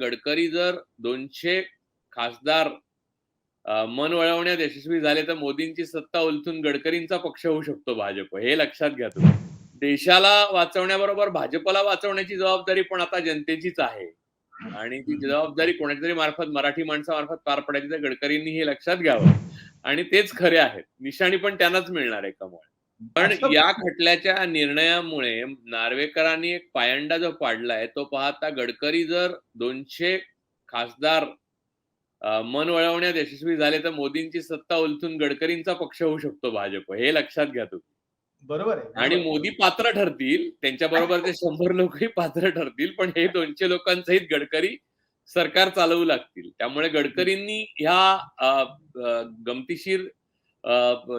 गडकरी जर 200 खासदार मन वळवण्यात यशस्वी झाले, तर मोदींची सत्ता उलथून गडकरींचा पक्ष होऊ शकतो भाजप. हे लक्षात घ्या तुम्ही. देशाला वाचवण्याबरोबर भाजपला वाचवण्याची जबाबदारी पण आता जनतेचीच आहे. आणि ती जबाबदारी कोणाच्यातरी मार्फत, मराठी माणसामार्फत पार पडायची, तर गडकरींनी हे लक्षात घ्यावं. आणि तेच खरे आहेत. निशाणी पण त्यांनाच मिळणार आहे कमळ. पण असं या खटल्याच्या निर्णयामुळे नार्वेकरांनी एक पायंडा जो पाडलाय, तो पाहता गडकरी जर 200 खासदार मन वळवण्यात यशस्वी झाले, तर मोदींची सत्ता उलथून गडकरींचा पक्ष होऊ शकतो भाजप. हे लक्षात घ्या तुम्ही. बरोबर आहे, आणि बरोबर आहे. मोदी पात्र ठरतील, त्यांच्याबरोबर ते 100 लोकही पात्र ठरतील, पण हे 200 लोकांसहित गडकरी सरकार चालवू लागतील. त्यामुळे गडकरींनी ह्या अ, अ, गमतीशीर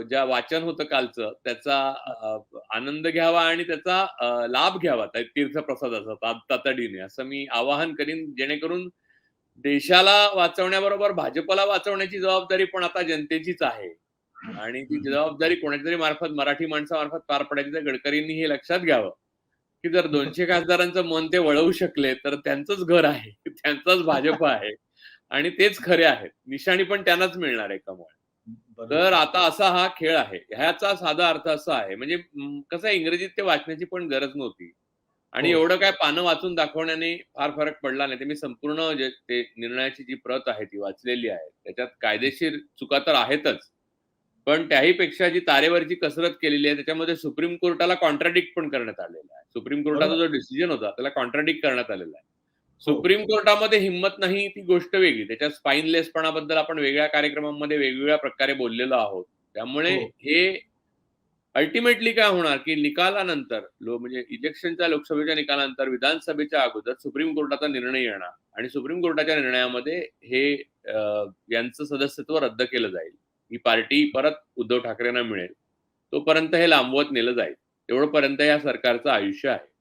ज्या वाचन होतं कालचं, त्याचा आनंद घ्यावा आणि त्याचा लाभ घ्यावा त्या तीर्थप्रसादाचा तातडीने, असं मी आवाहन करीन, जेणेकरून देशाला वाचवण्याबरोबर भाजपला वाचवण्याची जबाबदारी पण आता जनतेचीच आहे. आणि ती जबाबदारी कोणाच्यातरी मार्फत, मराठी माणसामार्फत पार पडायची, तर गडकरींनी हे लक्षात घ्यावं, की जर 200 खासदारांचं मन ते वळवू शकले, तर त्यांचंच घर आहे, त्यांचाच भाजप आहे आणि तेच खरे आहेत. निशाणी पण त्यांनाच मिळणार आहे कमळ. बरोबर तर आहे. आता असा हा खेळ आहे. ह्याचा साधा अर्थ असा आहे, म्हणजे कसं आहे, इंग्रजीत ते वाचण्याची पण गरज नव्हती. आणि हो. एवढं काय पानं वाचून दाखवण्याने फार फरक पडला नाही. ते मी संपूर्ण जे ते निर्णयाची जी प्रत आहे ती वाचलेली आहे. त्याच्यात कायदेशीर चुका तर आहेतच. पण त्याही पेक्षा जी तारेवरची कसरत केलेली आहे, त्याच्यामध्ये सुप्रीम कोर्टाला कॉन्ट्राडिक्ट पण करण्यात आलेलं आहे. सुप्रीम कोर्टाचा बरोबर. जो डिसिजन होता, त्याला कॉन्ट्राडिक्ट करण्यात आलेला आहे. हो, सुप्रीम हो. कोर्टामध्ये हिंमत नाही ती गोष्ट वेगळी. त्याच्या स्पाइनलेसपणाबद्दल आपण वेगळ्या कार्यक्रमांमध्ये वेगवेगळ्या प्रकारे बोललेलो आहोत. त्यामुळे हो. हे अल्टिमेटली काय होणार, की निकालानंतर म्हणजे इलेक्शनच्या, लोकसभेच्या निकालानंतर विधानसभेच्या अगोदर सुप्रीम कोर्टाचा निर्णय येणार आणि सुप्रीम कोर्टाच्या निर्णयामध्ये हे यांचं सदस्यत्व रद्द केलं जाईल. ही पार्टी परत उद्धव ठाकरेंना मिळेल. तोपर्यंत हे लांबवत नेलं जाईल. तेवढपर्यंत या सरकारचं आयुष्य आहे.